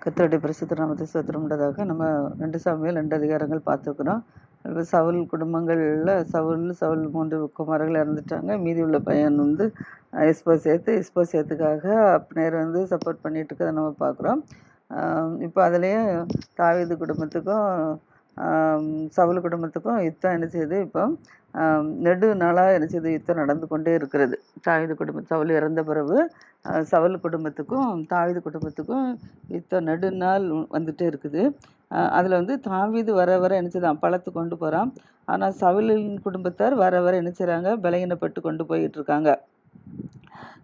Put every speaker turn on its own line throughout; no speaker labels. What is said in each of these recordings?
கர்த்தருடைய பரிசுத்த நாமத்தை ஸ்தோத்திரம் உண்டதாக. நம்ம 2 சாமுவேல் 2 அதிகாரங்கள் பார்த்துருக்குறோம். இப்போ சவுல் குடும்பங்களில் சவுல் 3 குமாரர்கள் இறந்துட்டாங்க. மீதி உள்ள பையன் வந்து எஸ்போசேத்துக்காக அப்னேர் வந்து சப்போர்ட் பண்ணிட்டு இருக்கதை நம்ம பார்க்குறோம். இப்போ அதுலேயே தாவீது குடும்பத்துக்கும் சவுல் குடும்பத்துக்கும் யுத்தம் என்ன செய்யுது, இப்போ நெடு நாளாக என்ன செய்யுது, யுத்தம் நடந்து கொண்டே இருக்கிறது. சவுல் இறந்த பிறகு சவுல் குடும்பத்துக்கும் தாவீது குடும்பத்துக்கும் யுத்தம் நெடுநாள் வந்துட்டே இருக்குது. அதில் வந்து தாவீது வர வர என்ன செய்தான், பழத்து கொண்டு போகிறான். ஆனால் சவுலின் குடும்பத்தார் வர வர என்ன செய்கிறாங்க, பலகீனப்பட்டு கொண்டு போயிட்டு இருக்காங்க.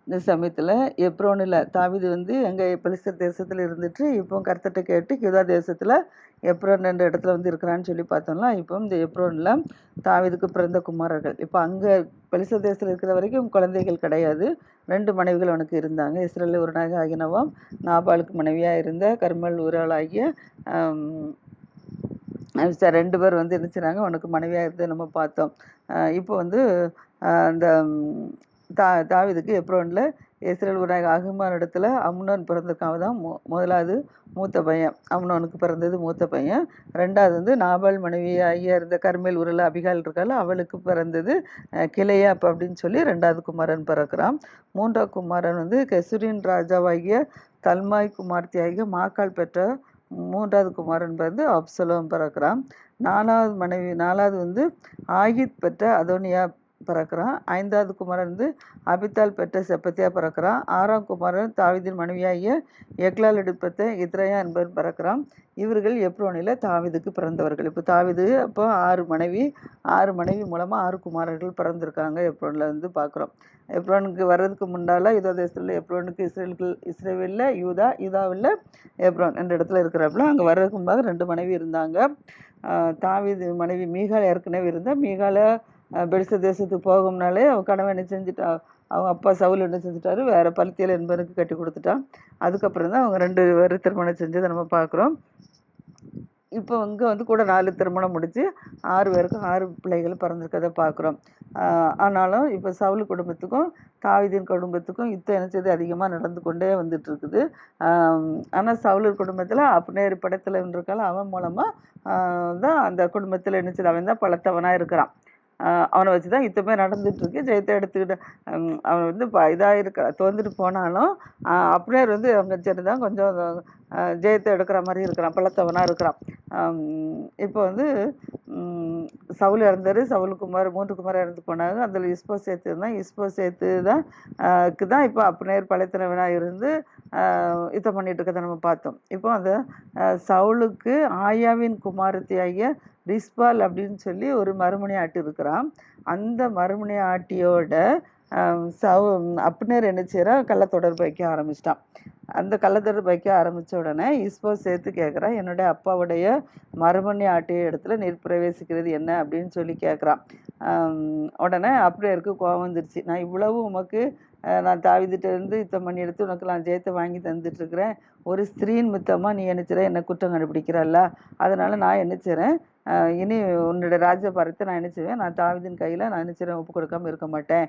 இந்த சமயத்தில் எப்ரோனில் தாவீது வந்து எங்கள் பெலிஸ்தர் தேசத்தில் இருந்துட்டு இப்போ கர்த்தர்ட்ட கேட்டு யூதா தேசத்தில் எப்ரோன் என்ற இடத்துல வந்து இருக்கிறான்னு சொல்லி பார்த்தோம்னா, இப்போ இந்த எப்ரோனில் தாவீதுக்கு பிறந்த குமாரர்கள். இப்போ அங்கே பெலிஸ்தர் தேசத்தில் இருக்கிற வரைக்கும் குழந்தைகள் கிடையாது. 2 மனைவிகள் அவனுக்கு இருந்தாங்க. இஸ்ரேலில் ஒரு நாயக ஆகினவும் நாபாலுக்கு மனைவியாக இருந்த கர்மல் ஊராளாகிய 2 பேர் வந்து இருந்துச்சுனாங்க அவனுக்கு மனைவியாக இருந்து நம்ம பார்த்தோம். இப்போ வந்து அந்த தாவீதுக்கு எப்ரோனில் இஸ்ரேல் ஊராக அகிமான் இடத்துல அம்னோன் பிறந்திருக்கான். தான் முதலாவது மூத்த பையன். அம்னோனுக்கு பிறந்தது மூத்த பையன். 2வது வந்து நாபால் மனைவியாகிய இருந்த கர்மேல் ஊரில் அபிகால் இருக்காள், அவளுக்கு பிறந்தது கிளையாப் அப்படின்னு சொல்லி 2வது குமாரன் பிறக்கிறான். 3வது குமாரன் வந்து கெசுரின் ராஜாவாகிய தல்மாய் குமார்த்தியாகிய மாக்கால் பெற்ற 3வது குமாரன் பிறந்து அப்சலோம் பிறக்கிறான். 4வது வந்து ஆகித் பெற்ற அதோனியா பிறக்கிறான். 5வது குமாரன் வந்து அபித்தால் பெற்ற செப்பத்தியா பிறக்கிறான். 6ஆம் குமாரன் தாவீதின் மனைவியாகிய எக்லால் எடுப்பத்த இத்ரையா என்பவன் பிறக்கிறான். இவர்கள் எப்ரோனில் தாவீதுக்கு பிறந்தவர்கள். இப்போ தாவீது அப்போ 6 மனைவி மூலமாக 6 குமாரர்கள் பிறந்திருக்காங்க எப்ரோனில் வந்து பார்க்குறோம். எப்ரோனுக்கு வர்றதுக்கு முன்னால் யூதா தேசத்தில் எப்ரோனுக்கு இஸ்ரேலில் யூதாவில் எப்ரோன் என்ற இடத்துல இருக்கிறப்பல அங்கே வர்றதுக்கு முன்பாக 2 மனைவி இருந்தாங்க. தாவீது மனைவி மீகால் ஏற்கனவே இருந்தால் மீகாலை பெலிஸ்தர் தேசத்துக்கு போகும்னாலே அவன் கணவன் என்ன செஞ்சுட்டா, அவங்க அப்பா சவுல் என்ன செஞ்சுட்டாரு, வேற பலித்தியேல் என்பவனுக்கு கட்டி கொடுத்துட்டான். அதுக்கப்புறம் தான் அவங்க 2 பேர் திருமணம் செஞ்சதை நம்ம பார்க்குறோம். இப்போ இங்கே வந்து கூட 4 திருமணம் முடித்து 6 பேருக்கும் 6 பிள்ளைகள் பிறந்திருக்கதை பார்க்குறோம். ஆனாலும் இப்போ சவுல் குடும்பத்துக்கும் தாவீதின் குடும்பத்துக்கும் யுத்தம் என்ன செய்து அதிகமாக நடந்து கொண்டே வந்துட்டு இருக்குது. ஆனால் சவுல் குடும்பத்தில் அப்னேர் படத்தில் இருக்கால அவன் மூலமாக தான் அந்த குடும்பத்தில் என்ன செய்து அவன் தான் பலத்தவனாக இருக்கிறான். அவனை வச்சு தான் யுத்தமே நடந்துட்டுருக்கு. ஜெயத்தை எடுத்துக்கிட்டு அவன் வந்து இதாக தோந்துட்டு போனாலும் அப்னேர் வந்து அவங்க சரி தான் கொஞ்சம் ஜெயத்தை எடுக்கிற மாதிரி இருக்கிறான், பலத்தவனாக இருக்கிறான். இப்போ வந்து சவுல் இறந்தார். சவுல் 3 குமார் இறந்து போனாங்க. அதில் இஸ்போசேத்து தான் இப்போ அப்னேர் பலத்தனவனாக இருந்து யுத்தம் பண்ணிட்டு இருக்கதை நம்ம பார்த்தோம். இப்போ அந்த சவுலுக்கு ஆயாவின் குமாரத்தியாகிய ரிஸ்பால் அப்படின்னு சொல்லி ஒரு மறுமணி ஆட்டி இருக்கிறான். அந்த மறுமணி ஆட்டியோட அப்னேர் என்ன செய்யறா, கள்ளத்தொடர்பு வைக்க ஆரம்பிச்சிட்டான். அந்த கள்ளத்தொடர்பு வைக்க ஆரம்பித்த உடனே சேர்த்து கேட்குறான், என்னுடைய அப்பாவுடைய மறுமணி ஆட்டிய இடத்துல நீர் பிரவேசிக்கிறது என்ன அப்படின்னு சொல்லி கேட்குறான். உடனே அப்னேருக்கு கோபம் வந்துருச்சு. நான் இவ்வளவு உமக்கு நான் தாவீதுட்ட இருந்து யுத்தம் பண்ணி எடுத்து உனக்கு நான் ஜெயத்தை வாங்கி தந்துட்டுருக்கிறேன். ஒரு ஸ்திரீன் மித்தமாக நீ என்னச்சுற என்னை குற்றம் கண்டுபிடிக்கிறல்ல, அதனால் நான் என்னச்சுறேன், இனி உன்னோட ராஜ்யபாரத்தை நான் நினச்சிவேன், நான் தாவீதின் கையில் நான் நினச்சிறேன் ஒப்பு கொடுக்காமல் இருக்க மாட்டேன்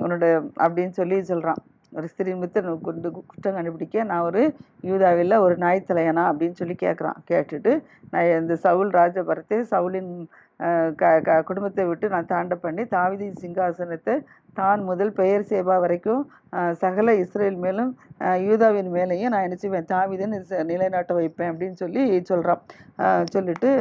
உன்னோட அப்படின்னு சொல்லி சொல்கிறான். ஒரு ஸ்திரீ மித்த குற்றம் கண்டுபிடிக்க நான் ஒரு யூதாவில் ஒரு நாய் தலையனா அப்படின்னு சொல்லி கேட்டுட்டு நான் இந்த சவுல் ராஜபாரத்தை சவுலின் குடும்பத்தை விட்டு நான் தாண்ட பண்ணி தாவீதின் சிங்காசனத்தை தான் முதல் பெயர் சேபா வரைக்கும் சகல இஸ்ரேல் மேலும் யூதாவின் மேலேயும் நான் நினச்சிவேன், தாவீதன் நிலைநாட்ட வைப்பேன் அப்படின்னு சொல்லி சொல்லிட்டு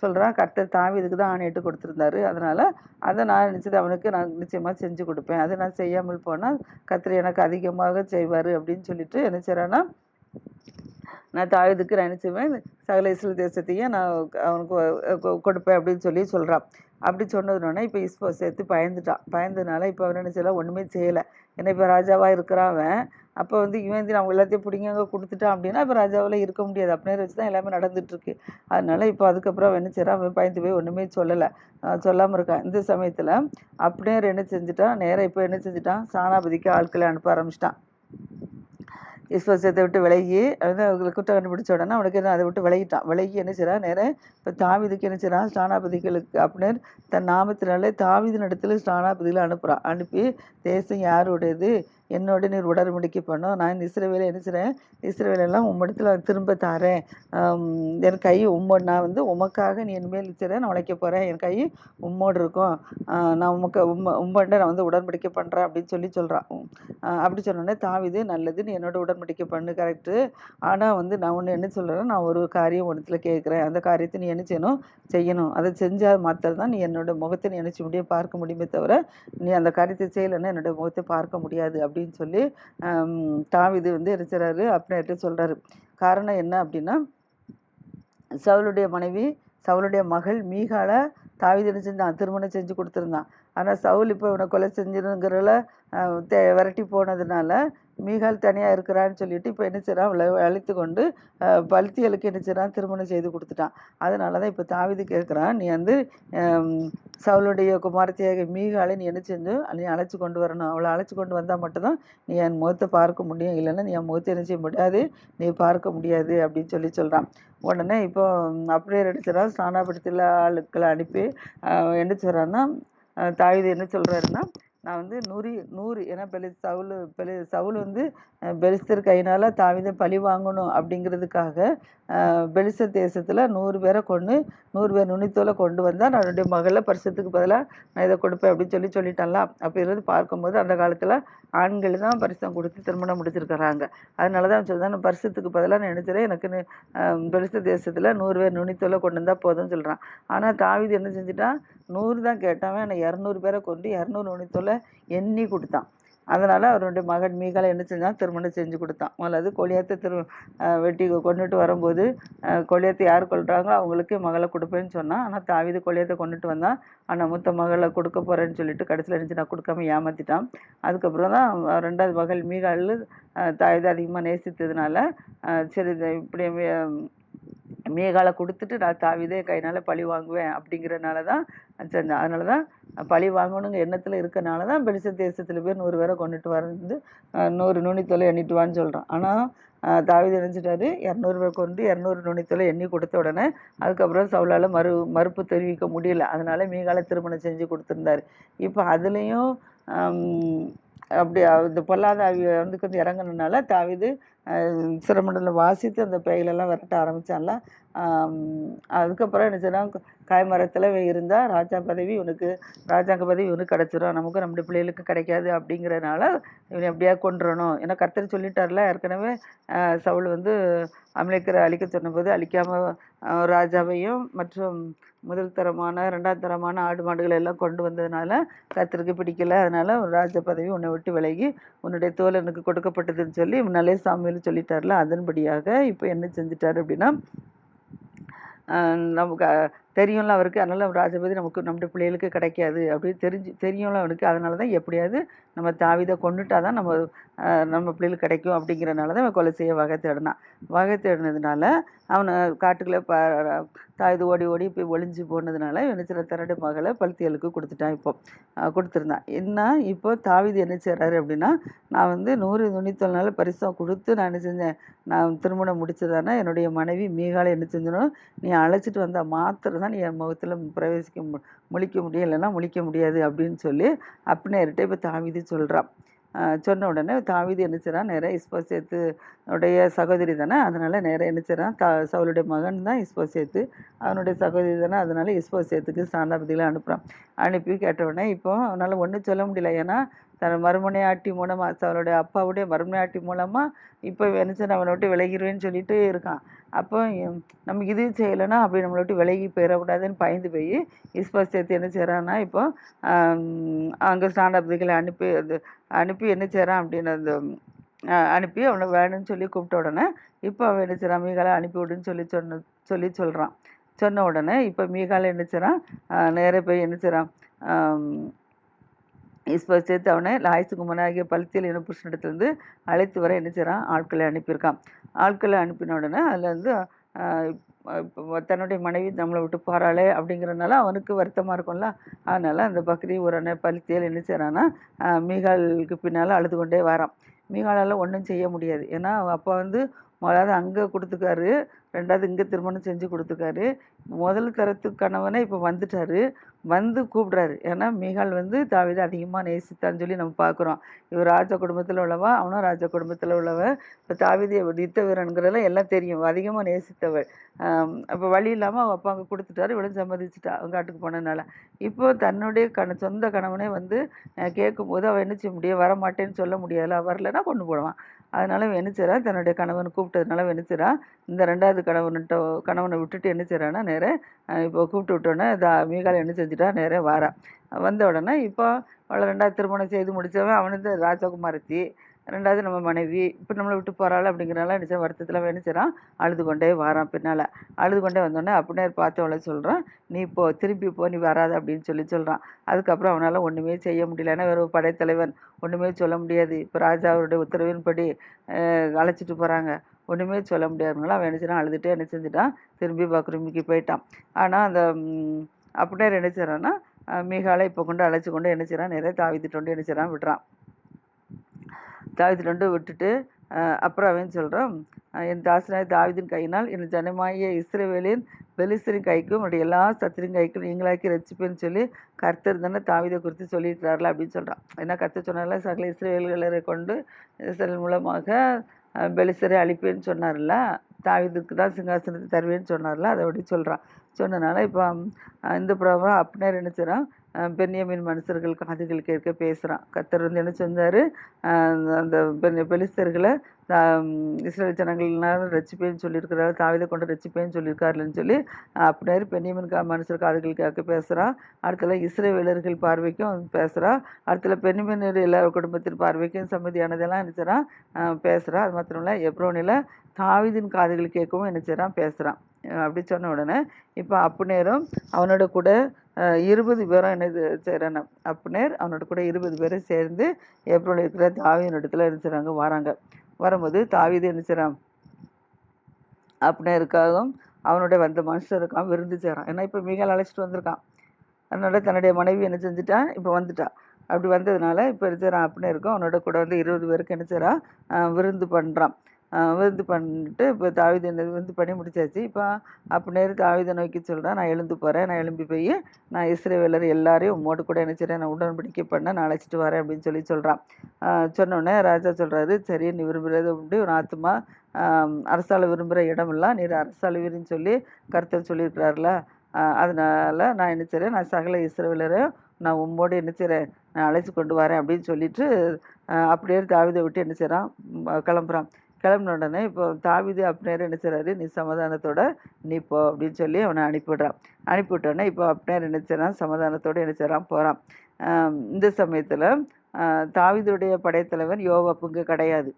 சொல்கிறான். கர்த்தர் தாவீதுக்கு தான் ஆணையிட்டு கொடுத்துருந்தாரு. அதனால் அதை நான் அவனுக்கு நான் நிச்சயமாக செஞ்சு கொடுப்பேன். அதை நான் செய்யாமல் போனால் கர்த்தர் எனக்கு அதிகமாக செய்வார் அப்படின்னு சொல்லிட்டு என்ன செய்கிறான்னா, நான் தாவீதுக்கு நான் நினச்சிவேன் சகல இஸ்ரேல் தேசத்தையும் நான் அவனுக்கு கொடுப்பேன் அப்படின்னு சொல்லி சொல்கிறான். அப்படி சொன்னதுனால இப்போ சேர்த்து பயந்ததுனால இப்போ அவன் என்ன செய்யலாம், ஒன்றுமே செய்யலை. ஏன்னா இப்போ ராஜாவாக இருக்கிறான் அவன். அப்போ வந்து இவன் அவங்க எல்லாத்தையும் பிடிங்க கொடுத்துட்டான் அப்படின்னா இப்போ ராஜாவில் இருக்க முடியாது. அப்படியே வச்சு தான் எல்லாமே நடந்துட்டுருக்கு. அதனால இப்போ அதுக்கப்புறம் அவன் என்ன செய்யறான், அவன் பயந்து போய் ஒன்றுமே சொல்லாமல் இருக்கான். இந்த சமயத்தில் அப்னேர் என்ன செஞ்சுட்டான், நேராக இப்போ என்ன செஞ்சுட்டான், சானாபதிக்கு ஆட்களை அனுப்ப ஆரம்பிச்சிட்டான். இஸ்போசேத்தை விட்டு விலகி வந்து குற்றம் கண்டுபிடிச்ச உடனே அவனுக்கு அதை விட்டு விலகி என்ன செய்கிறான், நேரம் இப்போ தாவீதுக்கு என்ன செய்கிறான், ஸ்தானாபதிகளுக்கு அப்படின்னு தன் நாமத்தினாலே தாவீதின் இடத்துல ஸ்தானாபதிகளை அனுப்புகிறான். அனுப்பி தேசம் யாருடையது, என்னோட நீர் உடன்படிக்கை பண்ணும். நான் இஸ்ரவேலை என்ன செய்கிறேன், இஸ்ரவேலெல்லாம் உம்மிடத்துல திரும்ப தாரேன். என் கை நான் வந்து உமக்காக நீ என்மேல் செய்கிறேன், நான் உழைக்க போகிறேன், என் கை உம்மோடு இருக்கும். நான் உம்மோட நான் வந்து உடன்படிக்கை பண்ணுறேன் அப்படின்னு சொல்கிறான். அப்படி சொன்னோடனே தாவீது, நல்லது, நீ என்னோட உடன்படிக்கை பண்ணு, கரெக்டு. ஆனால் வந்து நான் ஒன்று என்ன சொல்கிறேன், நான் ஒரு காரியம் ஒன்றுத்தில் கேட்குறேன், அந்த காரியத்தை நீ என்ன செய்யணும். அதை செஞ்சால் மாத்திரம் தான் நீ என்னோட முகத்தை நீ நினச்சி முடியும் பார்க்க முடியுமே தவிர, நீ அந்த காரியத்தை செய்யலைன்னா என்னோட முகத்தை பார்க்க முடியாது அப்படின்னு சொல்லி தாவீது வந்து இருக்கிறாரு அப்படின்ட்டு சொல்கிறாரு. காரணம் என்ன அப்படின்னா, சவுளுடைய மனைவி, சவுளுடைய மகள் மீகாலை தாவீது என்ன செஞ்சான், திருமணம் செஞ்சு கொடுத்துருந்தான். ஆனால் சவுல் இப்போ இவனை கொலை செஞ்சிருங்கிறல விரட்டி போனதுனால மீகால் தனியாக இருக்கிறான்னு சொல்லிட்டு இப்போ என்ன செய்கிறான், அவளை அழைத்து கொண்டு பல்த்தியலுக்கு என்ன செய்கிறான், திருமணம் செய்து கொடுத்துட்டான். அதனால தான் இப்போ தாவீது கேட்குறான், நீ வந்து சவுளுடைய குமாரத்தியாக மீகாலை நீ என்ன செஞ்சு நீ அழைச்சி கொண்டு வரணும். அவளை அழைச்சி கொண்டு வந்தால் மட்டும்தான் நீ என் முகத்தை பார்க்க முடியும், இல்லைன்னா நீ என் முகத்தை என்ன செய்ய முடியாது, நீ பார்க்க முடியாது அப்படின்னு சொல்கிறான். உடனே இப்போ அப்படியே எடுத்துறா ஸ்நானப்படுத்தில ஆளுக்களை அனுப்பி என்ன சொல்கிறான்னா, தாவீது என்ன சொல்கிறாருன்னா, நான் வந்து 100 ஏன்னா சவுல் வந்து பெலிஸ்தர் கையினால் தாவீதை பழி வாங்கணும் அப்படிங்கிறதுக்காக பெலிஸ்தர் தேசத்தில் 100 பேரை கொண்டு 100 பேர் நுனித்தோலை கொண்டு வந்தால் நான் என்னுடைய மகளை பரிசத்துக்கு பதிலாக நான் இதை கொடுப்பேன் அப்படின்னு சொல்லிட்டான்ல. அப்போ இருந்து பார்க்கும்போது அந்த காலத்தில் ஆண்கள் தான் பரிசம் கொடுத்து திருமணம் முடிச்சிருக்கிறாங்க. அதனால தான் சொல்லுதான், நான் பரிசத்துக்கு பதிலாக நான் நினைச்சிறேன், எனக்கு பெலிஸ்தர் தேசத்தில் 100 பேர் நுனித்தோலை கொண்டு வந்தால் போதும்னு சொல்கிறான். ஆனால் தாவீது என்ன செஞ்சுட்டான், 100 தான் கேட்டான், ஆனால் 200 பேரை கொண்டு 200 நுனித்தோலை எண்ணி கொடுத்தான். அதனால் அவருடைய மகன் மீகாலை என்ன செஞ்சான், திருமணம் செஞ்சு கொடுத்தான். முதல்ல கோலியாத்தை வெட்டி கொண்டுட்டு வரும்போது கோலியாத்தை யார் கொள்கிறாங்களோ அவங்களுக்கு மகளை கொடுப்பேன்னு சொன்னான். ஆனால் தாவீது கோலியாத்தை கொண்டுட்டு வந்தான். ஆனால் மூத்த மகளை கொடுக்க போகிறேன்னு சொல்லிட்டு கடைசியில் இருந்துச்சு நான் கொடுக்காம ஏமாற்றிட்டான். அதுக்கப்புறம் தான் 2வது மகள் மீகால் தாவீதை அதிகமாக நேசித்ததுனால சரி இப்படி மீகாலை கொடுத்துட்டு நான் தாவீதை கையினால் பழி வாங்குவேன் அப்படிங்கிறனால தான் செஞ்சேன். அதனால தான் பழி வாங்கணுங்க எண்ணத்தில் இருக்கனால தான் பெலிஸ்தர் தேசத்தில் போய் 100 பேரை கொண்டுட்டு வந்து 100 நுனித்தோலை எண்ணிட்டு வான்னு சொல்கிறான். ஆனால் தாவீது நினைச்சிட்டாரு, 200 பேர் கொண்டு 200 நுனித்தோலை எண்ணி கொடுத்த உடனே அதுக்கப்புறம் சவுலால் மறுப்பு தெரிவிக்க முடியல. அதனால மீகாலை திருமணம் செஞ்சு கொடுத்துருந்தாரு. இப்போ அதுலேயும் அப்படி இந்த பொல்லாத வந்து இறங்கினால தாவீது சிரமண்டலம் வாசித்து அந்த பேய்களெல்லாம் விரட்ட ஆரம்பித்தான்ல. அதுக்கப்புறம் என்ன செய்யலாம், காய்மரத்தில் இருந்தால் ராஜாங்க பதவி இவனுக்கு கிடச்சிரும், நமக்கும் நம்முடைய பிள்ளைகளுக்கு கிடைக்காது அப்படிங்கிறனால இவனை எப்படியா கொண்டுறணும். ஏன்னா கர்த்தர் சொல்லிட்டார்ல ஏற்கனவே, சவுல் வந்து அமலேக்கரை அழிக்க சொன்னபோது அழிக்காமல் ராஜாவையும் மற்றும் முதல் தரமான 2வது தரமான ஆடு மாடுகளை எல்லாம் கொண்டு வந்ததுனால கர்த்தருக்கு பிடிக்கல. அதனால ராஜ பதவி உன்னை விட்டு விலகி உன்னுடைய தோல் எனக்கு கொடுக்கப்பட்டதுன்னு சொல்லி முன்னாலே சாமியில் சொல்லிட்டார்ல. அதன்படியாக இப்போ என்ன செஞ்சிட்டாரு அப்படின்னா, நமக்கு தெரியும்ல அவருக்கு, அதனால ராஜபதி நமக்கு நம்முடைய பிள்ளைகளுக்கு கிடைக்காது அப்படின்னு தெரியும்ல அவனுக்கு. அதனால தான் எப்படியாவது நம்ம தாவீதை கொண்டுட்டாதான் நம்ம பிள்ளைகளுக்கு கிடைக்கும் அப்படிங்கிறனால தான் அவன் கொலை செய்ய வகை தேடினதுனால அவனை காட்டுக்குள்ளே தாவீது ஓடி போய் ஒளிஞ்சு போனதுனால இவன் தன்னுடைய மகளை பல்த்தியலுக்கு கொடுத்துட்டான். இப்போ கொடுத்துருந்தான். இப்போ தாவீது என்ன செய்கிறாரு அப்படின்னா, நான் வந்து 100 நுனித்தோல்னால பரிசம் கொடுத்து நான் என்ன செஞ்சேன், நான் திருமணம் முடிச்சதானா என்னுடைய மனைவி மீகாலை என்ன செஞ்சணும், நீ அழைச்சிட்டு வந்தால் மாத்திரம் தான் நீ என் முகத்தில் முழிக்க முடியும், இல்லைன்னா முழிக்க முடியாது அப்படின்னு சொல்லி அப்னேர்கிட்ட இப்போ தாவீது சொல்கிறான். சொன்ன உடனே தாவீது என்ன செய்கிறான், நேராக இஸ்போசேத்துடைய சகோதரி தானே, அதனால் நேராக என்ன செய்கிறான், சவுளுடைய மகன் தான் இஸ்போசேத்து, அவனுடைய சகோதரி தானே, அதனால் இஸ்போசேத்துக்கு ஸ்தானாபதிகளை அனுப்பி கேட்ட உடனே இப்போ அவனால் ஒன்றும் சொல்ல முடியல. ஏன்னா தன் மறுமனையாட்டி மூலமாக, சவுளுடைய அப்பாவுடைய மறுமனையாட்டி மூலமாக இப்போ என்ன செய்ய அவனை விட்டு விலகிடுவேன்னு சொல்லிட்டு இருக்கான். அப்போ நமக்கு இது செய்யலைன்னா அப்படி நம்மளை விட்டு விலகி போயிடக்கூடாதுன்னு பயந்து போய் இஸ்போசேத்து என்ன செய்கிறான்னா, இப்போ அங்கே ஸ்தானாபதிகளை அனுப்பி என்ன செய்கிறான் அப்படின்னு அனுப்பி அவனை வேணும்னு சொல்லி கூப்பிட்ட உடனே இப்போ அவன் என்ன செய்கிறான், மீகாலை அனுப்பிவிடுன்னு சொல்கிறான். சொன்ன உடனே இப்போ மீகாலை என்ன செய்கிறான், நேராக போய் என்ன செய்கிறான், இஸ்போசேத்து அவனை லாய்ஸுக்கு முன்னாகிய பல்த்தியல் என புருஷனிடத்துலேருந்து அழைத்து வர என்ன செய்கிறான், ஆட்களை அனுப்பியிருக்கான். ஆட்களை அனுப்பின உடனே அதுலேருந்து தன்னுடைய மனைவி நம்மளை விட்டு போகிறாளே அப்படிங்கிறனால அவனுக்கு வருத்தமாக இருக்கும்ல. அதனால் அந்த பக்ரி ஊரான பல்த்தியல் என்ன செய்கிறான்னா, மீகாலுக்கு பின்னால் அழுது கொண்டே வரான். மீகாலால் ஒன்றும் செய்ய முடியாது. ஏன்னா அப்போ வந்து முதலாவது அங்கே கொடுத்துருக்காரு, ரெண்டாவது இங்கே திருமணம் செஞ்சு கொடுத்துருக்காரு. முதல் தரத்து கணவனே இப்போ வந்துட்டாரு, வந்து கூப்பிடுறாரு. ஏன்னா மீகாள் வந்து தாவீதை அதிகமாக நேசித்தான்னு சொல்லி நம்ம பார்க்குறோம். இவர் ராஜ குடும்பத்தில் உள்ளவா, அவனும் ராஜ குடும்பத்தில் உள்ளவன். இப்போ தாவீது யுத்த வீரனுங்கிறதெல்லாம் எல்லாம் தெரியும், அதிகமாக நேசித்தவள். அப்போ வழி இல்லாமல் அவங்க அப்பா அங்கே கொடுத்துட்டாரு, இவளும் சம்மதிச்சிட்டா அவங்க காட்டுக்கு போனதுனால. இப்போ தன்னுடைய சொந்த கணவனே வந்து கேட்கும்போது அவள் என்ன செய்ய முடியும், வரமாட்டேன்னு சொல்ல முடியாதுல்ல, வரலைன்னா கொண்டு போடுவான். அதனால இவன் என்ன செய்றா, தன்னுடைய கணவன் கூப்பிட்டதுனால இவன் என்ன செய்றா, இந்த ரெண்டாவது கணவனை விட்டுட்டு என்ன செய்றான்னா நேரா இப்போ கூப்பிட்டு விட்டோன்னே மீகாள் என்ன செஞ்சுட்டா, நேரா வாரா. வந்த உடனே இப்போ அவளை ரெண்டாவது திருமணம் செய்து முடித்தவன் அவன் வந்து ராஜகுமாரத்தி, ரெண்டாவது நம்ம மனைவி, இப்போ நம்மளை விட்டு போகிறாள் அப்படிங்கிறனால என்ன செய்ய வருத்தத்தில் அவன் என்ன செய்றான், அழுது கொண்டே வாரான். பின்னால் அழுது கொண்டே வந்தோடனே அப்னேர் பார்த்து அவளை சொல்கிறான், நீ போ, திரும்பி போ, நீ வராத அப்படின்னு சொல்கிறான். அதுக்கப்புறம் அவனால் ஒன்றுமே செய்ய முடியல, ஏன்னா வேறு படைத்தலைவன், ஒன்றுமே சொல்ல முடியாது. இப்போ ராஜா அவருடைய உத்தரவின்படி அழைச்சிட்டு போகிறாங்க, ஒன்றுமே சொல்ல முடியாதுனால அவன் என்ன செய்றான், அழுதுகிட்டே என்ன செஞ்சுட்டான், திரும்பி பக்ரூமிக்கு போயிட்டான். ஆனால் அந்த அப்னேர் என்ன செய்கிறான்னா, மீகாலை இப்போ கொண்டு அழைச்சி கொண்டு என்ன செய்கிறான், நிறைய தாவீதுகிட்ட கொண்டு என்ன செய்கிறான், விடுறான். தாவீதுகிட்ட விட்டுட்டு அப்புறம் அவன் சொல்கிறான், என் தாசனாய தாவீதின் கையினால் என் ஜனமாகிய இஸ்ரவேலின் பெலிஸ்தரின் கைக்கும் உன்னுடைய எல்லா சத்துரின் கைக்கும் நீங்களாக்கி ரட்சிப்பேன்னு சொல்லி கர்த்தர் தானே தாவீதை குறித்து சொல்லியிருக்கிறார்களா அப்படின்னு சொல்கிறான். ஏன்னா கர்த்தர் சொன்னார்ல, சகல இஸ்ரவேல்களை கொண்டு இஸ்ரவேல் மூலமாக பெலிஸ்தரை அழிப்பேன்னு சொன்னார்ல, தாவீதுக்கு தான் சிங்காசனத்தை தருவேன்னு சொன்னார்ல, அதை அப்படி சொல்கிறான். சொன்னனால இப்போ இந்த பிரபலம் அப்னேர் என்ன செய்கிறான், பென்யமீன் மனுஷர்கள் காதுகள் கேட்க பேசுகிறான். கர்த்தர் வந்து என்ன செஞ்சார், அந்த பெலிஸ்தர்களை இஸ்ரேல் ஜனங்கள்னால ரட்சிப்பேன்னு சொல்லியிருக்கிறாரு, தாவீதை கொண்டு ரட்சிப்பேன்னு சொல்லியிருக்காருன்னு சொல்லி அப்னேர் பென்யமீன் மனுஷர் காதுகள் கேட்க பேசுகிறான். அடுத்தல இஸ்ரவேலர்கள் பார்வைக்கும் பேசுகிறான். அடுத்தல பென்யமீன் எல்லா குடும்பத்தின் பார்வைக்கும் சம்மதியானதெல்லாம் என்ன செய்கிறான், பேசுகிறான். அது மாத்திரம் இல்லை, எப்ரோனில் தாவீதின் காதுகள் கேட்கவும் என்ன செய்கிறான், பேசுகிறான். அப்படி சொன்ன உடனே இப்போ அப்னேரும் அவனோட கூட 20 பேரும் என்ன செய்கிறான், அப்னேர் அவனோட கூட 20 பேரும் சேர்ந்து எப்ரோனில் இருக்கிற தாவீதின் இடத்துல என்ன செய்கிறாங்க, வராங்க. வரும்போது தாவீது என்ன செய்கிறான், அப்னேருக்காகவும் அவனுடைய வந்த மனுஷருக்காகவும் விருந்து செய்கிறான். ஏன்னா இப்போ மீகாள் அழைச்சிட்டு வந்திருக்கான், அதனால தன்னுடைய மனைவி என்ன செஞ்சுட்டான், இப்போ வந்துட்டான். அப்படி வந்ததுனால இப்போ என்ன செய்கிறான், அப்னேருக்கும் அவனோட கூட வந்து 20 பேருக்கு என்ன செய்கிறான், விருந்து பண்ணுறான். விருந்து பண்ணிட்டு இப்போ தாவீது என்ன விருந்து பண்ணி முடிச்சாச்சு. இப்போ அப்னேர் தாவீதை நோக்கி சொல்கிறான், நான் எழுந்து போகிறேன், நான் எழும்பி போய் நான் இஸ்ரவேலர் எல்லாரையும் உம்மோடு கூட என்ன செய்கிறேன், நான் உடன்படிக்கை பண்ண நான் அழைச்சிட்டு வரேன் அப்படின்னு சொல்கிறான். சொன்னோடனே ராஜா சொல்கிறாரு, சரி நீ விரும்புகிறது உண்டு, உன் ஆத்துமா அரசால விரும்புகிற இடமெல்லாம் நீர் அரசாளுவீர்னு சொல்லி கர்த்தர் சொல்லியிருக்கிறார்ல, அதனால் நான் என்ன செய்கிறேன், நான் சகல இஸ்ரவேலரையும் நான் உம்மோடு என்ன செய்கிறேன், நான் அழைச்சி கொண்டு வரேன் அப்படின்னு சொல்லிட்டு அப்படியே தாவீதை விட்டு என்ன செய்கிறான், கிளம்புறான். கிளம்பின உடனே இப்போ தாவீது அப்னேர் என்ன செய்கிறாரு, நீ சமாதானத்தோட நீ போ அப்படின்னு சொல்லி அவனை அனுப்பிவிடுறான். அனுப்பிவிட்டோடனே இப்போ அப்னேர் என்ன செய்கிறான், சமாதானத்தோடு என்ன செய்கிறான், போகிறான். இந்த சமயத்தில் தாவீதுடைய படைத்தலைவன் யோவாப் இங்கே கிடையாது.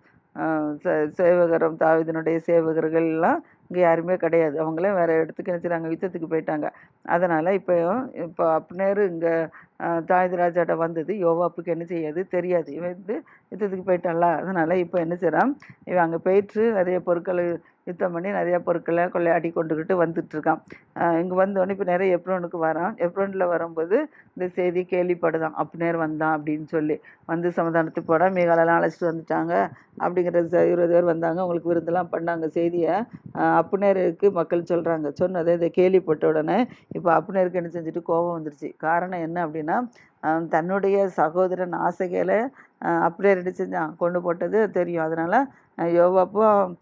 சேவகரும் தாவீதினுடைய சேவகர்கள் எல்லாம் இங்கே யாருமே கிடையாது, அவங்களே வேறு இடத்துக்கு என்ன செய்கிறாங்க, யுத்தத்துக்கு போயிட்டாங்க. அதனால் இப்போ அப்னேர் இங்கே தாவீது ராஜாட்ட வந்தது யோவாப்புக்கு என்ன செய்யாது தெரியாது, இவன் வந்து யுத்தத்துக்கு போயிட்டான்ல. அதனால் இப்போ என்ன செய்கிறான், இவன் அங்கே போயிட்டு நிறைய பொருட்களை யுத்தம் பண்ணி நிறையா பொருட்களை கொள்ளையாடி கொண்டுக்கிட்டு வந்துட்டுருக்கான். இங்கே வந்தோடனே இப்போ நிறைய எப்ரோனுக்கு வரான். எப்ரோனில் வரும்போது இந்த செய்தி கேள்விப்படுதான், அப்னேர் வந்தான் அப்படின்னு சொல்லி. வந்து சமாதானத்துக்கு போட மீகாலெல்லாம் அழைச்சிட்டு வந்துட்டாங்க அப்படிங்கிற 20 பேர் வந்தாங்க, உங்களுக்கு விருந்தெல்லாம் பண்ணாங்க செய்தியை அப்னேருக்கு மக்கள் சொல்கிறாங்க. சொன்னதை இதை கேள்விப்பட்ட உடனே இப்போ அப்னேருக்கு என்ன செஞ்சுட்டு கோபம் வந்துருச்சு. காரணம் என்ன அப்படின்னா, தன்னுடைய சகோதரன் ஆசைகளை அப்னேர் என்ன செஞ்சான், கொண்டு போட்டது தெரியும். அதனால் யோவாப்பும்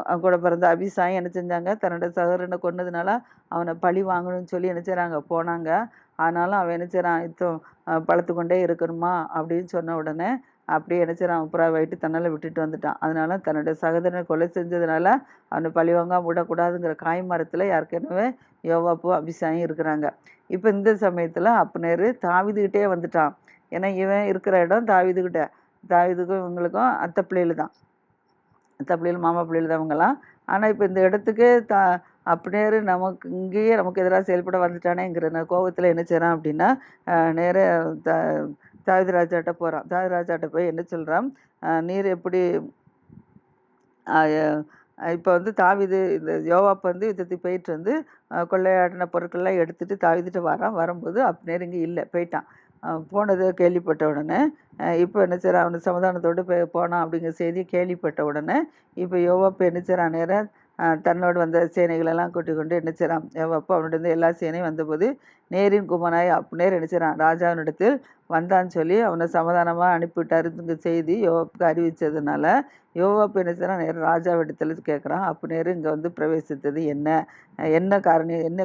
அவன் கூட பிறந்த அபிசாயும் என்ன செஞ்சாங்க, தன்னோட சகோதரனை கொன்னதுனால அவனை பழி வாங்கணும்னு சொல்லி என்ன செய்கிறாங்க, போனாங்க. ஆனாலும் அவன் என்ன செய்கிறான், யுத்தம் பழுத்து கொண்டே இருக்கணுமா அப்படின்னு சொன்ன உடனே அப்படியே என்ன செய்கிறான், அப்புறம் வயிட்டு தன்னால் விட்டுட்டு வந்துட்டான். அதனால தன்னுடைய சகோதரனை கொலை செஞ்சதுனால அவனை பழிவாங்காம விடக்கூடாதுங்கிற காய்மரத்தில் ஏற்கனவே யோவாப்பும் அபிசாயும் இருக்கிறாங்க. இப்போ இந்த சமயத்தில் அப்னேர் தாவீதுகிட்டே வந்துட்டான். ஏன்னா இவன் இருக்கிற இடம் தாவீதுகிட்ட, தாவீதுக்கும் இவங்களுக்கும் அத்தை பிள்ளைகள் தான், அத்தை பிள்ளைகள் மாமா பிள்ளைகள் தான் அவங்கெல்லாம். ஆனால் இப்போ இந்த இடத்துக்கு அப்னேர் நமக்கு இங்கேயே நமக்கு எதிராக செயல்பட வந்துட்டானேங்கிற கோபத்தில் என்ன செய்கிறான் அப்படின்னா, நேராக தாவீது ராஜாட்ட போகிறான். தாவீது ராஜாட்ட போய் என்ன சொல்கிறான், நீர் எப்படி இப்போ வந்து தாவீது இந்த யோவாப் வந்து யுத்தத்துக்கு போயிட்டு வந்து கொள்ளையாடின பொருட்கள்லாம் எடுத்துகிட்டு தாவீதுகிட்ட வரான். வரும்போது அப்னேர் இங்கே இல்லை, போயிட்டான். போனதை கேள்விப்பட்ட உடனே இப்போ என்ன செய்கிறான், அவனுக்கு சமாதானத்தோடு போனான் அப்படிங்கிற செய்தியை கேள்விப்பட்ட உடனே இப்போ யோவாப் என்ன செய்கிறான், நேரம் தன்னோடு வந்த சேனைகளெல்லாம் கூட்டிக் கொண்டு என்ன செய்கிறான், யோவாப் அவனுடைய எல்லா சேனையும் வந்தபோது நேரின் குமாரனாய் அப்னேர் என்ன செய்கிறான், ராஜாவினிடத்தில் வந்தான்னு சொல்லி அவனை சமாதானமாக அனுப்பிவிட்டாருங்க செய்தி யோவாப்புக்கு அறிவித்ததுனால யோவாப் என்ன செய்கிறான், நேரம் ராஜாவிடத்தில் கேட்குறான், அப்னேர் இங்கே வந்து பிரவேசித்தது என்ன, என்ன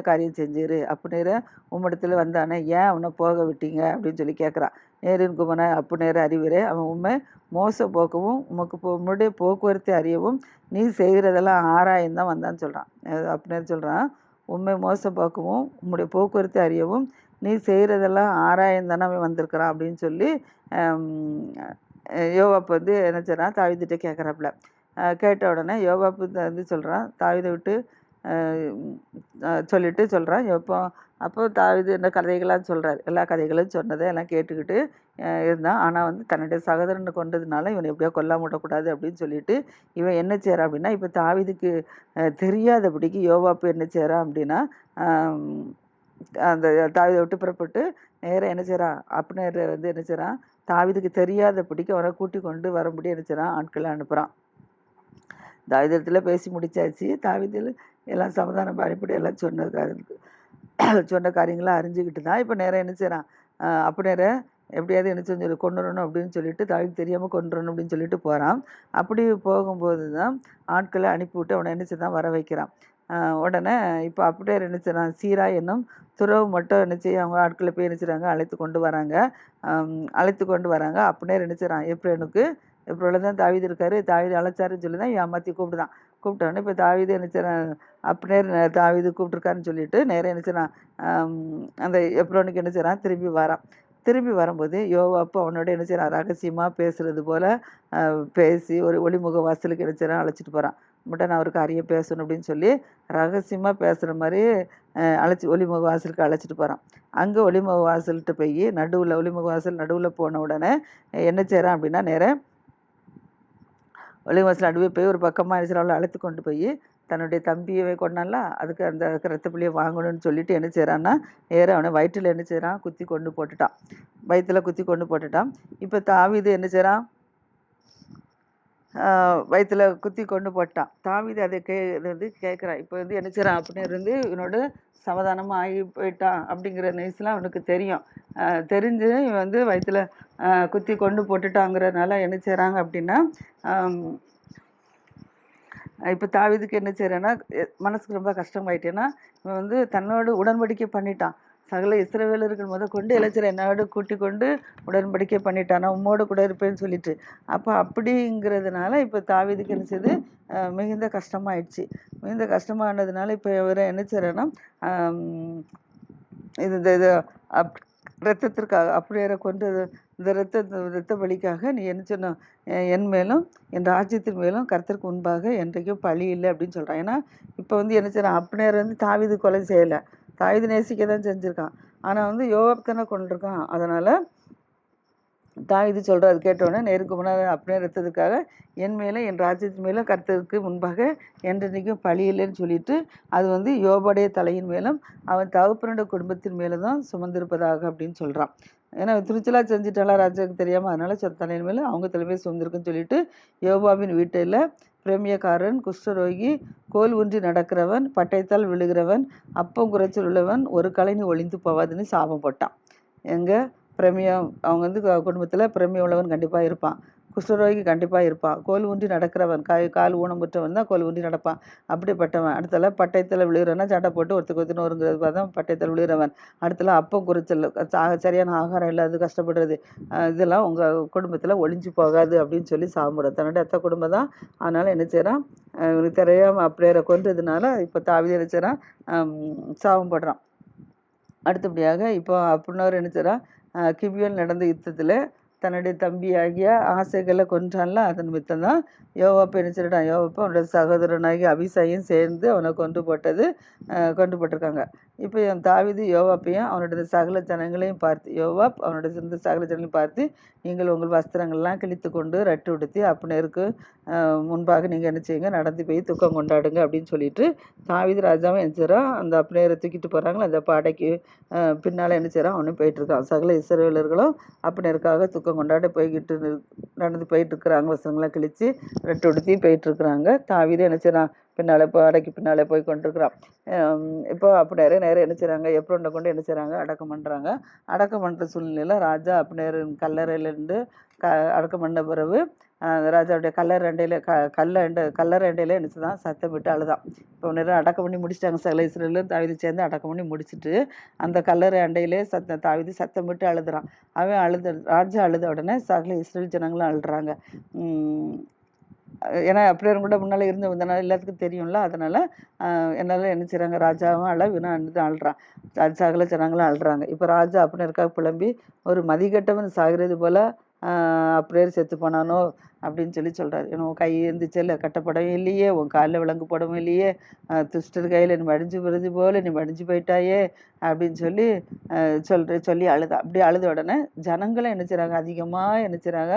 காரியம் செஞ்சிரு, அப்னேர் உம்மிடத்தில் வந்தானே ஏன் அவனை போக விட்டீங்க அப்படின்னு சொல்லி கேட்குறான். நேரின் குமாரனாய் அப்னேர் அறிவுரை, அவன் உண்மை மோச போக்கவும் உன்னுடைய போக்குவரத்தை அறியவும் நீ செய்கிறதெல்லாம் ஆராயம் தான் வந்தான்னு சொல்கிறான். அப்னேர் சொல்கிறான், உண்மை மோச போக்கவும் உன்னுடைய போக்குவரத்தை அறியவும் நீ செய்கிறதெல்லாம் ஆராயம் தானே அவன் வந்திருக்கிறான் அப்படின்னு சொல்லி யோவாப் வந்து என்ன செய்கிறான், தாவீதுகிட்ட கேட்குறாப்புல. கேட்ட உடனே யோவாப் வந்து சொல்கிறான், தாவீதை விட்டு சொல்லிட்டு சொல்கிறான். அப்போ தாவீது என்ன கதைகளாக சொல்கிறார், எல்லா கதைகளும் சொன்னதை எல்லாம் கேட்டுக்கிட்டு இருந்தான். ஆனால் வந்து தன்னுடைய சகோதரனை கொண்டதுனால இவனை எப்படியோ கொல்லாம விடக்கூடாது அப்படின்னு சொல்லிட்டு இவன் என்ன செய்கிறான் அப்படின்னா, இப்போ தாவீதுக்கு தெரியாதபடிக்கு யோவாப்பு என்ன செய்கிறான் அப்படின்னா, அந்த தாவீதை விட்டு புறப்பட்டு நேராக என்ன செய்கிறான், அப்னேர் வந்து என்ன செய்கிறான், தாவீதுக்கு தெரியாதபடிக்கு அவனை கூட்டி கொண்டு வரும்படி என்ன செய்கிறான், ஆட்களை அனுப்புகிறான். தாவீதத்தில் பேசி முடிச்சாச்சு. தாவீதில் எல்லாம் சமாதானம் அனுப்பிட்டு எல்லாம் சொன்ன காரியங்களாம் அறிஞ்சுக்கிட்டு தான் இப்போ நேரம் என்ன செய்கிறான், அப்னேரை எப்படியாவது என்ன செஞ்சு கொண்டுறணும் அப்படின்னு சொல்லிட்டு தாவீது தெரியாமல் கொண்டுறணும் அப்படின்னு சொல்லிட்டு போகிறான். அப்படி போகும்போது தான் ஆட்களை அனுப்பிவிட்டு அவனை என்ன செய்தான் வர வைக்கிறான். உடனே இப்போ அப்னேர் என்ன செய்கிறான், சீரா என்னும் துறவு மட்டும் என்ன செய்ய அவங்க ஆட்களை போய் என்ன செய்கிறாங்க, அழைத்து கொண்டு வராங்க. அப்னேர் என்ன செய்கிறான், எப்ரோல தான் தாவீது இருக்காரு, தாவீது அழைச்சாருன்னு சொல்லி தான் ஏமாற்றி கூப்பிட்டோன்னே இப்போ தாவீது என்ன செய்கிறான், அப்னேர் தாவீது கூப்பிட்ருக்காருன்னு சொல்லிட்டு நேரம் என்ன செய்கிறான், அந்த எப்ரோனுக்கு என்ன செய்கிறான், திரும்பி வரும்போது யோவாப்பு அவனோட என்ன செய்கிறான், ரகசியமாக பேசுகிறது போல் பேசி ஒரு ஒளிமுக வாசலுக்கு என்ன செய்கிறான், அழைச்சிட்டு போகிறான். மட்டும் நான் ஒரு காரியம் பேசணும் அப்படின்னு சொல்லி ரகசியமாக பேசுகிற மாதிரி ஒளிமுக வாசலுக்கு அழைச்சிட்டு போகிறான். அங்கே ஒளிமுக வாசல்கிட்ட போய் ஒளிமுக வாசல் நடுவில் போன உடனே என்ன செய்கிறான் அப்படின்னா, நேரம் ஒளிமுக வாசல் நடுவே போய் ஒரு பக்கமாக என்ன செய்கிறான், அவளை அழைத்து கொண்டு போய் தன்னுடைய தம்பியை கொண்டான்ல, அதுக்கு அந்த ரத்தப்பிள்ளையை வாங்கணும்னு சொல்லிட்டு என்ன செய்கிறான்னா, நேராக அவனை வயிற்றில் என்ன செய்கிறான், குத்தி கொண்டு போட்டுட்டான். இப்போ தாவீது என்ன செய்கிறான், வயிற்றில் குத்தி கொண்டு போட்டான். தாவீது அதை கேட்குறான். இப்போ வந்து என்ன செய்கிறான் அப்படின்னு இருந்து இவனோட சமாதானமாக ஆகி போயிட்டான் அப்படிங்கிற நியூஸ்லாம் அவனுக்கு தெரியும். தெரிஞ்சு இவன் வந்து வயிற்றில் குத்தி கொண்டு போட்டுட்டாங்கிறதுனால என்ன செய்கிறாங்க அப்படின்னா, இப்போ தாவீதுக்கு என்ன செய்கிறேன்னா, மனசுக்கு ரொம்ப கஷ்டமாயிட்டேன்னா, இவன் வந்து தன்னோடு உடன்படிக்கை பண்ணிட்டான். சகல இஸ்ரவேலர்கள் கொண்டு இளைச்சர் என்னோட கூட்டி கொண்டு உடன்படிக்கை பண்ணிட்டான், நான் உம்மோடு கூட இருப்பேன்னு சொல்லிட்டு. அப்போ அப்படிங்கிறதுனால இப்போ தாவீதுக்கு என்ன செய்யுது, மிகுந்த கஷ்டமாயிடுச்சு. மிகுந்த கஷ்டமானதுனால இப்போ இவரை என்ன செய்கிறேன்னா, இது ரத்தத்திற்காக அப்படியே கொண்டு இந்த இரத்த பலிக்காக நீ என்ன சொன்ன, என் மேலும் என் ராஜ்யத்தின் மேலும் கர்த்தருக்கு முன்பாக என்றைக்கும் பழி இல்லை அப்படின்னு சொல்கிறான். ஏன்னா இப்போ வந்து என்ன செய்யறான், அப்னேர் வந்து தாவீது கொலை செய்யலை, தாவீது நேசிக்க தான் செஞ்சுருக்கான். ஆனால் வந்து யோவாப் தானே கொண்டிருக்கான். அதனால் தாவீது சொல்கிறார், கேட்டவுடனே நேருக்கு முன்னாடி அப்னேர் ரத்தத்துக்காக என் மேலே என் ராஜ்யத்தின் மேலும் கர்த்தருக்கு முன்பாக என்றைக்கும் பழி இல்லைன்னு சொல்லிட்டு அது வந்து யோபுடைய தலையின் மேலும் அவன் தகப்பனோட குடும்பத்தின் மேலே தான் சுமந்திருப்பதாக அப்படின்னு சொல்கிறான். ஏன்னா துணிச்சலாக செஞ்சுட்டாலாம் ராஜாவுக்கு தெரியாமல், அதனால தலையின் மேலே அவங்க தலைமையை சுமந்திருக்குன்னு சொல்லிட்டு யோபாவின் வீட்டில் பிரேமியக்காரன், குஷ்டரோகி, கோல் ஊன்றி நடக்கிறவன், பட்டயத்தால் விழுகிறவன், அப்பம் குறைச்சல் உள்ளவன், ஒரு கலைஞி ஒளிந்து போவாதுன்னு சாபம் போட்டான். எங்கள் பிரமியம் அவங்க வந்து குடும்பத்தில் பிரமியம் உள்ளவன் கண்டிப்பாக இருப்பான், குஷ்டரோகி கண்டிப்பாக இருப்பான், கோல் ஊன்றி நடக்கிறவன், கால் ஊனமுற்றவன் தான் கோல் ஊன்றி நடப்பான், அப்படிப்பட்டவன். அடுத்தல பட்டயத்தில் விழுகிறவனா சட்டை போட்டு ஒருத்தர் ஒருங்கிறது தான் பட்டயத்தில் விழுகிறவன். அடுத்தல அப்பம் குறைச்சல், சரியான ஆகாரம் இல்லாது கஷ்டப்படுறது, இதெல்லாம் உங்கள் குடும்பத்தில் ஒளிஞ்சு போகாது அப்படின்னு சொல்லி சாப்பிடும். தன்னுடைய அத்தை குடும்பம் தான். அதனால் என்ன செய்கிறான், இவனுக்கு தெரியாமல் அப்படியே கொன்றதுனால இப்போ தாவீது என்ன செய்கிறான், சாபம் போடுறான். அடுத்தபடியாக இப்போ அப்படின்னவர் என்ன செய்கிறான், கிபியோன் நடந்த யுத்தத்தில் தன்னுடைய தம்பியாகிய ஆசைகளை கொன்றான்ல, அதன் நிமித்தம் தான் யோவாப் என்ன சொல்லிட்டான், யோவாப் அவனுடைய சகோதரனாகிய அபிசாயும் சேர்ந்து அவனை கொண்டு போட்டிருக்காங்க. இப்போ தாவீது யோவாப்பையும் அவனுடைய சகல ஜனங்களையும் பார்த்து, யோவாப் அவனுடைய இந்த சகல ஜனங்களையும் பார்த்து, நீங்கள் உங்கள் வஸ்திரங்கள்லாம் கிழித்து கொண்டு ரட்டு உடுத்தி அப்னேருக்கு முன்பாக நீங்கள் என்ன செய்யுங்க, நடந்து போய் துக்கம் கொண்டாடுங்க அப்படின்னு சொல்லிட்டு தாவீது ராஜாவும் என்ன செய்கிறான், அந்த அப்னேரை தூக்கிட்டு போகிறாங்களோ அந்த பாடைக்கு பின்னால் என்ன செய்கிறான், அவனும் போயிட்டுருக்கான். சகல இஸ்ரவேலர்களும் அப்னேருக்காக துக்கம் கொண்டாட நடந்து போயிட்டு இருக்கிறாங்க. வஸ்திரங்கள்லாம் கிழித்து ரட்டு உடுத்தி போயிட்டுருக்குறாங்க. தாவீது என்ன செய்கிறான், பாடைக்கு பின்னாலே போய் கொண்டிருக்கிறான். இப்போ அப்னேரை நேரம் என்ன செய்கிறாங்க, எப்ரோனை கொண்டு என்ன செய்கிறாங்க, அடக்கம் பண்ணுறாங்க. அடக்கம் பண்ணுற சூழ்நிலையில் ராஜா அப்னேரின் கல்லறையிலேருந்து அடக்கம் பண்ண பிறகு ராஜாவுடைய கல்லறை அண்டையில் என்ன செய்தான், சத்தம் விட்டு அழுதான். இப்போ நேரம் அடக்கம் பண்ணி முடிச்சிட்டாங்க. சகல இஸ்ரவேலும் தாவீது சேர்ந்து அடக்கம் பண்ணி முடிச்சுட்டு அந்த கல்லறை அண்டையிலே தாவீது சத்தம் விட்டு அழுதுறான். ராஜா அழுத உடனே சகல இஸ்ரவேல் ஜனங்களும் அழுறாங்க. ஏன்னா அப்படியே கூட முன்னால் இருந்ததுனால எல்லாத்துக்கும் தெரியும்ல. அதனால் என்னால் என்ன செய்கிறாங்க, ராஜாவும் அழுறான், சகல ஜனங்களும் அழுறாங்க. இப்போ ராஜா அப்னேருக்காக புலம்பி, ஒரு மதிகட்டவன் சாகிறது போல் அப்னேர் செத்து போனானோ அப்படின்னு சொல்கிறார். ஏன்னா உன் கை இருந்துச்சு கட்டப்படவும் இல்லையே, உன் காலில் விலங்கு போடவும் இல்லையே, துஷ்டர் கையில் நீ மடிஞ்சு விருது போல் நீ மடிஞ்சு போயிட்டாயே அப்படின்னு சொல்லி அழுதா. அப்படி அழுத உடனே ஜனங்களும் என்ன செய்கிறாங்க, அதிகமாக என்ன செய்கிறாங்க,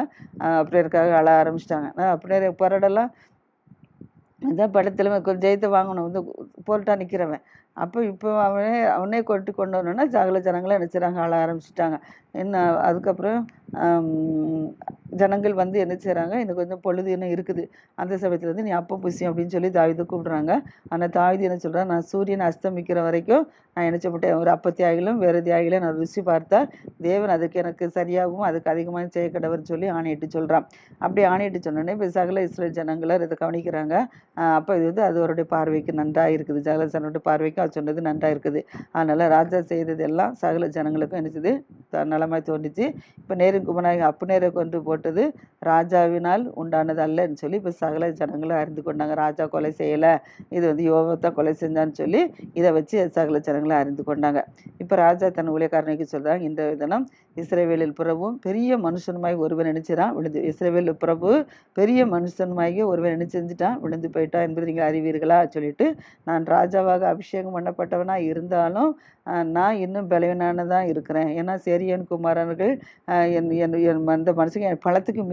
அப்னேருக்காக அழ ஆரம்பிச்சிட்டாங்க. அப்னேர் போராடலாம் இதான் படத்தில் கொஞ்சம் ஜெயத்தை வாங்கணும், போராட்டா நிற்கிறவன். அப்போ இப்போ அவனே கொண்டு வரணுன்னா சகல ஜனங்களும் என்ன செய்கிறாங்க, அழ ஆரம்பிச்சிட்டாங்க. என்ன அதுக்கப்புறம் ஜனங்கள் வந்து என்ன செய்கிறாங்க, இன்னும் கொஞ்சம் பொழுது இன்னும் இருக்குது, அந்த சமயத்தில் நீ அப்போ புசியும் அப்படின்னு சொல்லி தாவீது கூப்பிடுறாங்க. ஆனால் தாவீது என்ன சொல்கிறான், நான் சூரியன் அஸ்தமிக்கிற வரைக்கும் நான் என்ன செய்யப்பட்டேன், ஒரு அப்பத்தியாகிலும் வேறு தியாகிலும் நான் ருசி பார்த்தால் தேவன் அதுக்கு எனக்கு சரியாகவும் அதுக்கு அதிகமாக செய்ய கடவுள்னு சொல்லி ஆணையிட்டு சொல்கிறான். அப்படி ஆணையிட்டு சொன்னோன்னே இப்போ சகல இஸ்ரேல் ஜனங்களும் இதை கவனிக்கிறாங்க. அப்போ இது அது அவருடைய பார்வைக்கு நன்றாக இருக்குது, சகல ஜனனுடைய பார்வைக்கு அது சொன்னது நன்றாக இருக்குது. அதனால் ராஜா செய்தது எல்லாம் சகல ஜனங்களுக்கும் என்னது நலமாய் தோன்றிச்சு. இப்போ நேரின் குமாரனாகிய அப்னேரை கொண்டு போட்டது ராஜாவினால் உண்டானது அல்லன்னு சொல்லி இப்போ சகல ஜனங்களும் அறிந்து கொண்டாங்க. ராஜா கொலை செய்யலை, இது யோவாப் தான் கொலை செஞ்சான்னு சொல்லி இதை வச்சு சகல ஜனங்களும் அறிந்து கொண்டாங்க. இப்போ ராஜா தன் ஊழியக்காரனுக்கு சொல்கிறாங்க, இந்த தினம் இஸ்ரவேலில் பிரபுவும் பெரிய மனுஷனுமாய் ஒருவன் நினைச்சிடான் விழுந்து, இஸ்ரவேல் பிரபு பெரிய மனுஷனுமாகி ஒருவன் என்ன செஞ்சுட்டான், விழுந்து போயிட்டான் என்பது நீங்கள் அறிவீர்களா சொல்லிட்டு, நான் ராஜாவாக அபிஷேகம் பண்ணப்பட்டவனாக இருந்தாலும் நான் இன்னும் பலவீனானதான் இருக்கிறேன். ஏன்னா சேரியன் குமாரர்கள் அந்த மனுஷங்க என் பழத்துக்கு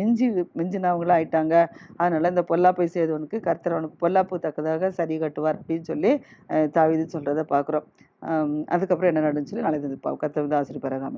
மிஞ்சினவங்களா ஆயிட்டாங்க. அதனால இந்த பொல்லாப்பை செய்தவனுக்கு கர்த்தர் அவனுக்கு பொல்லாப்பு தக்கதாக சரி கட்டுவார் அப்படின்னு சொல்லி தாவீது சொல்றதை பார்க்குறோம். அதுக்கப்புறம் என்ன நடந்துச்சு நாளைக்கு கர்த்தர் ஆசிரியப்பாராக.